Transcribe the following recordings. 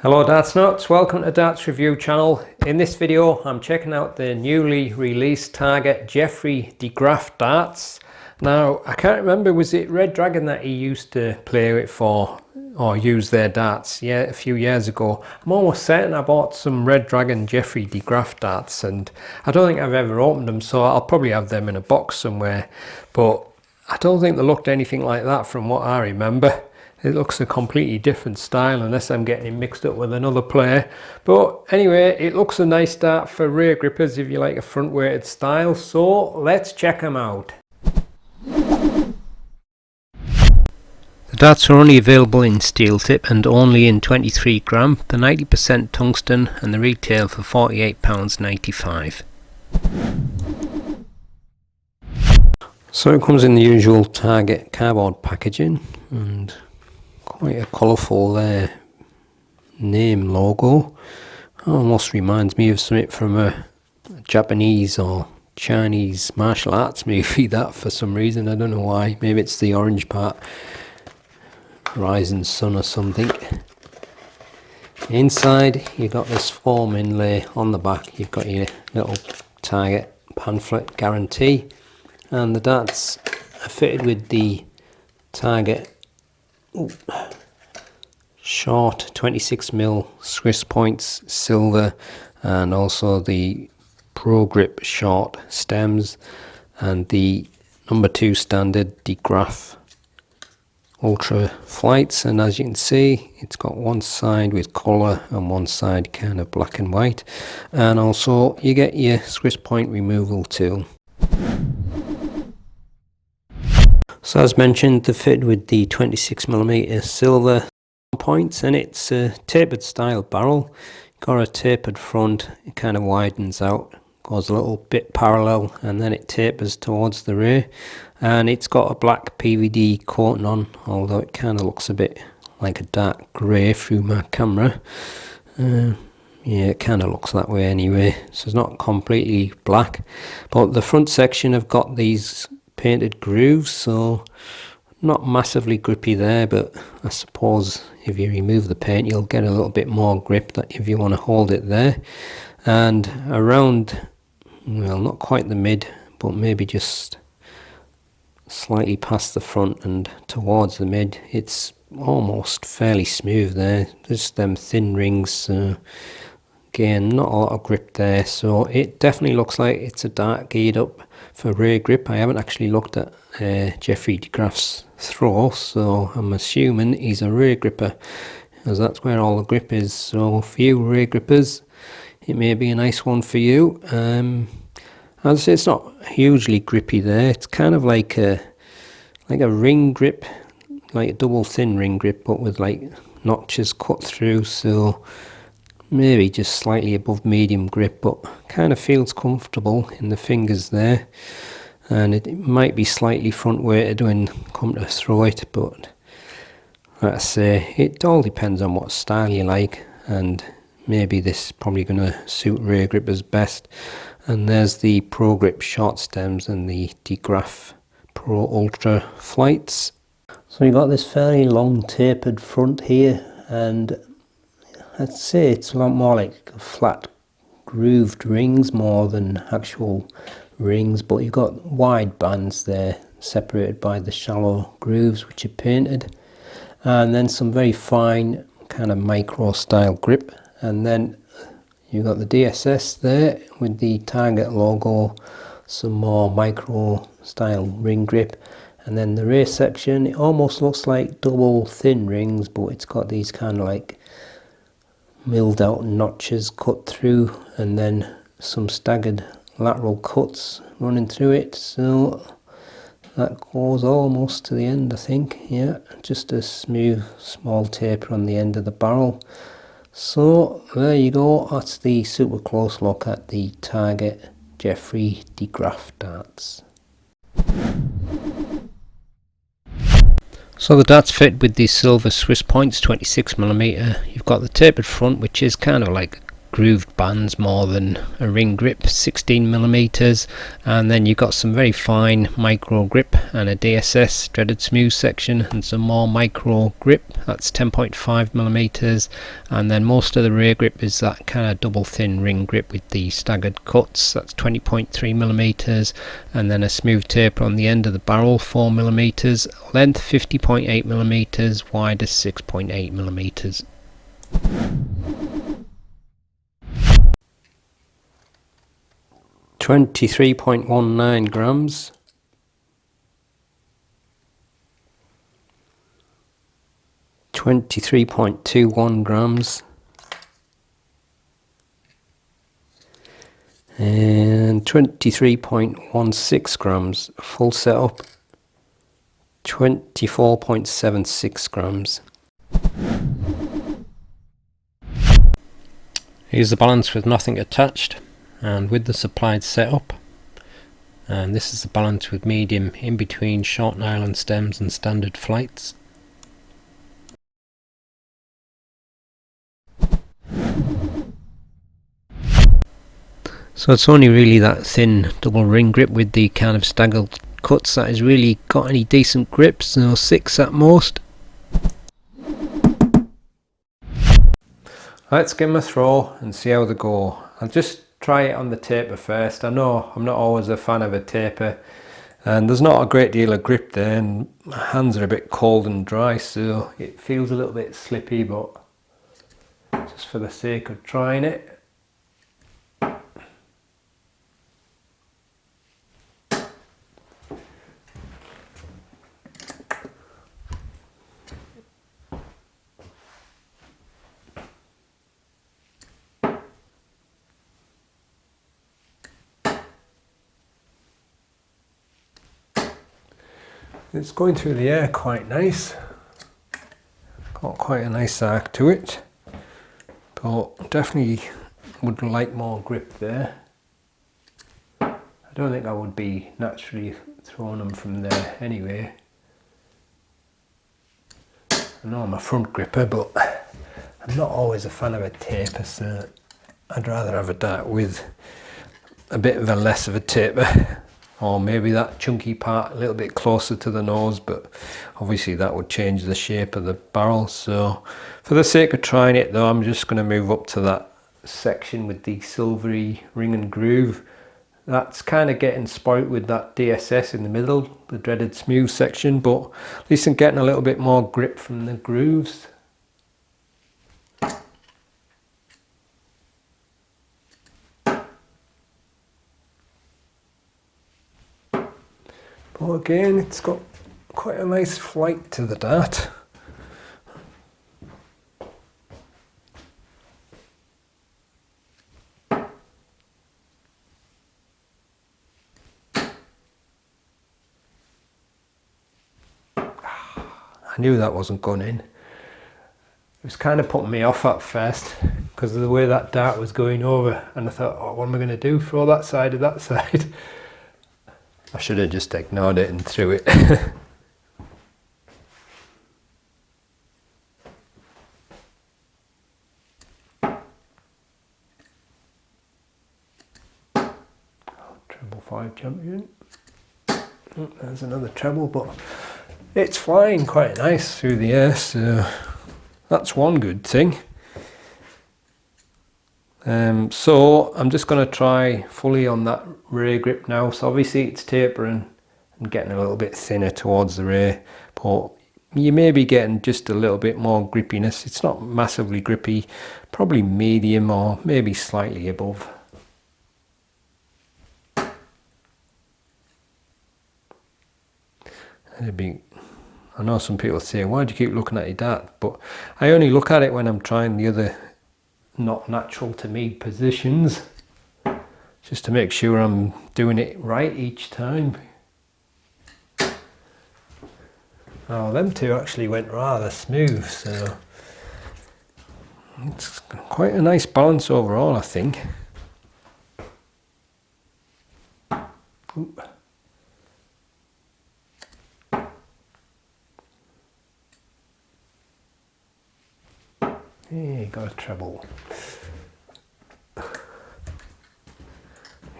Hello Darts Nutz, welcome to Darts Review channel. In this video I'm checking out the newly released Target Jeffrey de Graaf darts. Now I can't remember, was it Red Dragon that he used to play with for or use their darts? Yeah, a few years ago. I'm almost certain I bought some Red Dragon Jeffrey de Graaf darts and I don't think I've ever opened them, so I'll probably have them in a box somewhere, but I don't think they looked anything like that from what I remember. It looks a completely different style unless I'm getting it mixed up with another player. But anyway, it looks a nice dart for rear grippers if you like a front weighted style. So let's check them out. The darts are only available in steel tip and only in 23 gram, the 90% tungsten, and the retail for £48.95. So it comes in the usual Target cardboard packaging and quite a colourful name logo. Almost reminds me of something from a Japanese or Chinese martial arts movie, that for some reason. I don't know why. Maybe it's the orange part. Rising Sun or something. Inside you've got this foam inlay. On the back you've got your little Target pamphlet guarantee, and the darts are fitted with the Target short 26mm Swiss points silver, and also the Pro Grip short stems and the number 2 standard de Graaf ultra flights. And as you can see, it's got one side with colour and one side kind of black and white, and also you get your Swiss point removal tool. So as mentioned, they're fitted with the 26mm silver points, and it's a tapered style barrel. Got a tapered front, it kind of widens out, goes a little bit parallel, and then it tapers towards the rear. And it's got a black PVD coating on, although it kind of looks a bit like a dark grey through my camera. Yeah, it kind of looks that way anyway, so it's not completely black. But the front section have got these painted grooves, so not massively grippy there, but I suppose if you remove the paint you'll get a little bit more grip that if you want to hold it there. And around, well, not quite the mid, but maybe just slightly past the front and towards the mid, it's almost fairly smooth there, just them thin rings, so again not a lot of grip there. So it definitely looks like it's a dart geared up for rear grip. I haven't actually looked at Jeffrey de Graaf's throw, so I'm assuming he's a rear gripper, as that's where all the grip is. So for you rear grippers, it may be a nice one for you. As I say, it's not hugely grippy there. It's kind of like a ring grip, like a double thin ring grip, but with like notches cut through, so maybe just slightly above medium grip, but kind of feels comfortable in the fingers there. And it might be slightly front weighted when come to throw it, but like I say, it all depends on what style you like, and maybe this is probably going to suit rear grippers best. And there's the Pro Grip short stems and the de Graaf Pro Ultra flights. So you've got this fairly long tapered front here, and I'd say it's a lot more like flat grooved rings more than actual rings, but you've got wide bands there separated by the shallow grooves which are painted, and then some very fine kind of micro style grip. And then you've got the DSS there with the Target logo, some more micro style ring grip, and then the rear section, it almost looks like double thin rings, but it's got these kind of like milled out notches cut through, and then some staggered lateral cuts running through it. So that goes almost to the end, I think. Yeah, just a smooth small taper on the end of the barrel. So there you go, that's the super close look at the Target Jeffrey de Graaf darts. So the darts fit with these silver Swiss points, 26mm. You've got the tapered front, which is kind of like grooved bands more than a ring grip, 16mm, and then you've got some very fine micro grip and a DSS dreaded smooth section, and some more micro grip, that's 10.5mm, and then most of the rear grip is that kind of double thin ring grip with the staggered cuts, that's 20.3mm, and then a smooth taper on the end of the barrel, 4mm, length 50.8mm, wide is 6.8mm. 23.19 grams. 23.21 grams. And 23.16 grams. Full setup. 24.76 grams. Here's the balance with nothing attached and with the supplied setup, and this is the balance with medium in between short nylon stems and standard flights. So it's only really that thin double ring grip with the kind of staggered cuts that has really got any decent grips, so 6 at most. Let's give them a throw and see how they go. I'll just try it on the taper first. I know I'm not always a fan of a taper, and there's not a great deal of grip there, and my hands are a bit cold and dry, so it feels a little bit slippy, but just for the sake of trying it. It's going through the air quite nice. Got quite a nice arc to it, but definitely would like more grip there. I don't think I would be naturally throwing them from there anyway. I know I'm a front gripper, but I'm not always a fan of a taper, so I'd rather have a dart with a bit of a less of a taper. Or maybe that chunky part a little bit closer to the nose, but obviously that would change the shape of the barrel. So for the sake of trying it though, I'm just going to move up to that section with the silvery ring and groove. That's kind of getting spoilt with that DSS in the middle, the dreaded smooth section, but at least I'm getting a little bit more grip from the grooves. But again, it's got quite a nice flight to the dart. I knew that wasn't going in. It was kind of putting me off at first because of the way that dart was going over, and I thought, oh, what am I going to do? Throw that side or that side? I should have just ignored it and threw it. Treble 5 champion. Oh, there's another treble, but it's flying quite nice through the air, so that's one good thing. So I'm just going to try fully on that rear grip now. So obviously it's tapering and getting a little bit thinner towards the rear, but you may be getting just a little bit more grippiness. It's not massively grippy, probably medium or maybe slightly above. I know some people say, why do you keep looking at your dart? But I only look at it when I'm trying the other not natural to me positions, just to make sure I'm doing it right each time. Oh, them two actually went rather smooth, so it's quite a nice balance overall, I think. Oop. Hey, got a treble.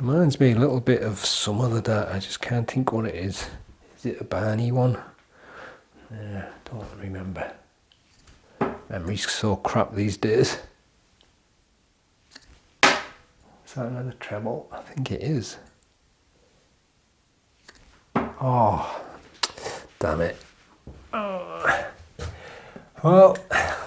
Reminds me a little bit of some other dart. I just can't think what it is. Is it a Barney one? Don't remember. Memory's so crap these days. Is that another treble? I think it is. Oh, damn it. Oh. Well,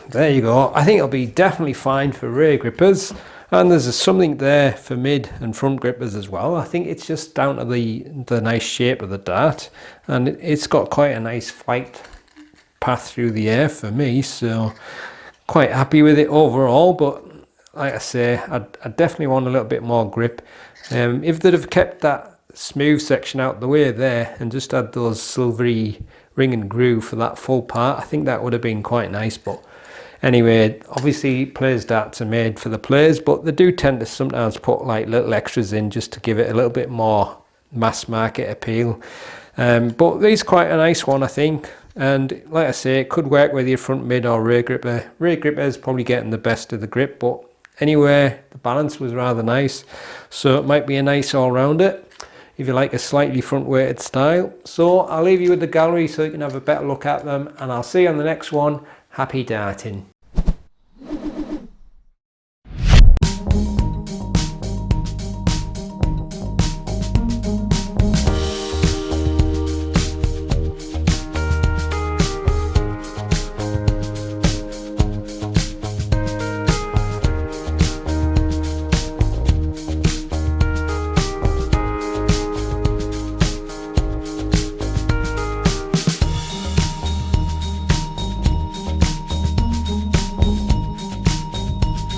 there you go. I think it'll be definitely fine for rear grippers. And there's something there for mid and front grippers as well. I think it's just down to the nice shape of the dart. And it's got quite a nice flight path through the air for me. So quite happy with it overall. But like I say, I definitely want a little bit more grip. If they'd have kept that smooth section out the way there and just had those silvery ring and groove for that full part, I think that would have been quite nice. But anyway, obviously players darts are made for the players, but they do tend to sometimes put like little extras in just to give it a little bit more mass market appeal. But this is quite a nice one, I think. And like I say, it could work with your front mid or rear gripper. Rear gripper is probably getting the best of the grip, but anyway, the balance was rather nice. So it might be a nice all-rounder if you like a slightly front weighted style. So I'll leave you with the gallery so you can have a better look at them, and I'll see you on the next one. Happy darting.